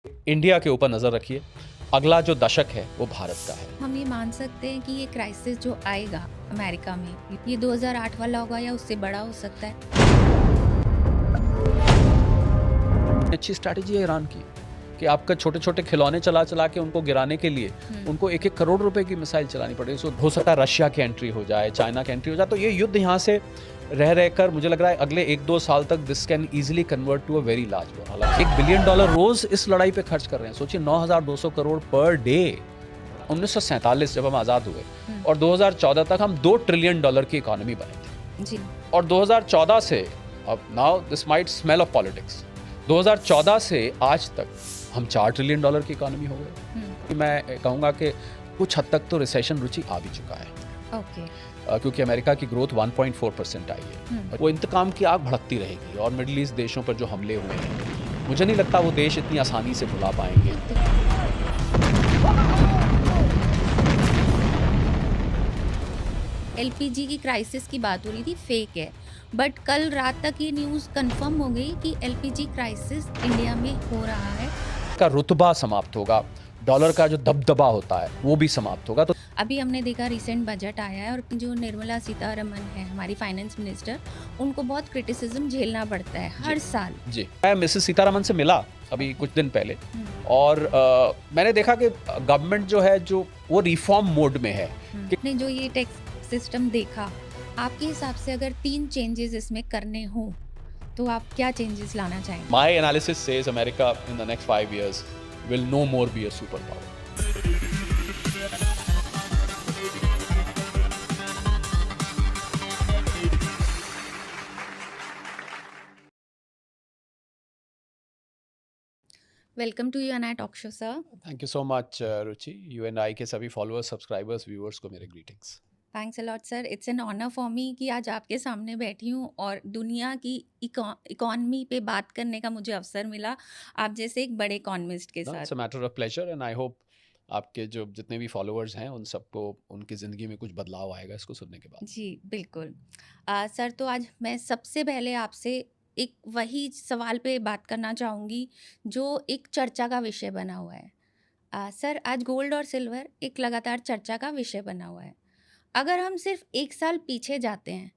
India के ऊपर नज़र रखिए। अगला जो दशक है वो भारत का है। हम ये मान सकते हैं कि ये क्राइसिस जो आएगा अमेरिका में, ये 2008 वाला होगा या उससे बड़ा हो सकता है। अच्छी स्ट्रैटेजी है ईरान की कि आपका छोटे-छोटे खिलौने चला-चला के उनको गिराने के लिए उनको 1-1 करोड़ रुपए की मिसाइल चलानी पड़ेगी। सो हो सकता है रशिया की एंट्री हो जाए, चाइना की एंट्री हो जाए, तो ये युद्ध यहाँ से रह-रहकर मुझे लग रहा है अगले 1-2 साल तक this can easily convert to a very large war. हालाँकि $1 बिलियन रोज़ इस लड़ाई पे खर्च कर रहे हैं। सोचिए 9,200 करोड़ पर डे। 1947 जब हम आज़ाद हुए और 2014 तक हम $2 ट्रिलियन की इकोनॉमी बने थे। जी। और 2014 से अब now this might smell of politics, 2014 से आज तक हम $4 ट्रिलियन की इकोनॉमी हो गए। मैं कहूँगा कि कुछ हद तक तो रिसेशन रुचि आ भी चुका है। ओके। क्योंकि अमेरिका की ग्रोथ 1.4% आई है। और वो इंतकाम की आग भड़कती रहेगी और मिडिल ईस्ट देशों पर जो हमले हुए हैं, मुझे नहीं लगता वो देश इतनी आसानी से भुला पाएंगे। एलपीजी की क्राइसिस की बात हो रही थी, फेक है, बट कल रात तक ये न्यूज़ कंफर्म हो गई कि एलपीजी क्राइसिस इंडिया में हो रहा है। का रुतबा समाप्त होगा, डॉलर का जो दबदबा होता है वो भी समाप्त होगा। तो अभी हमने देखा रिसेंट बजट आया है और जो निर्मला सीतारमन है हमारी फाइनेंस मिनिस्टर, उनको बहुत क्रिटिसिज्म झेलना पड़ता है हर साल। जी, मैं मिसेस सीतारमन से मिला अभी कुछ दिन पहले और मैंने देखा कि गवर्नमेंट जो है जो वो रिफॉर्म मोड में है। ने जो ये टैक्स सिस्टम देखा, आपके हिसाब से अगर 3 चेंजेस इसमें करने हो तो आप क्या चेंजेस लाना चाहेंगे? My analysis says America in the next 5 years will no more be a superpower. Welcome to you n I talk show sir. Thank you so much, Ruchi. You and I के सभी फॉलोअर्स, सब्सक्राइबर्स, व्यूअर्स को मेरे greetings. Thanks a lot sir, it's an honour for me कि आज आपके सामने बैठी हूँ और दुनिया की इकॉनमी पे बात करने का मुझे अवसर मिला, आप जैसे एक बड़े इकोनॉमिस्ट के No, साथ। it's a matter of pleasure and I hope आपके जो जितने भी फॉलोअर्स हैं उन सबको उनकी ज़िंदगी में कुछ बदलाव आएगा इसको सुनने के बाद। जी बिल्कुल। सर, तो आज मैं सबसे पहले आपसे एक वही सवाल पे बात करना चाहूँगी जो एक चर्चा का विषय बना हुआ है। सर, आज गोल्ड और सिल्वर एक लगातार चर्चा का विषय बना हुआ है। अगर हम सिर्फ 1 साल पीछे जाते हैं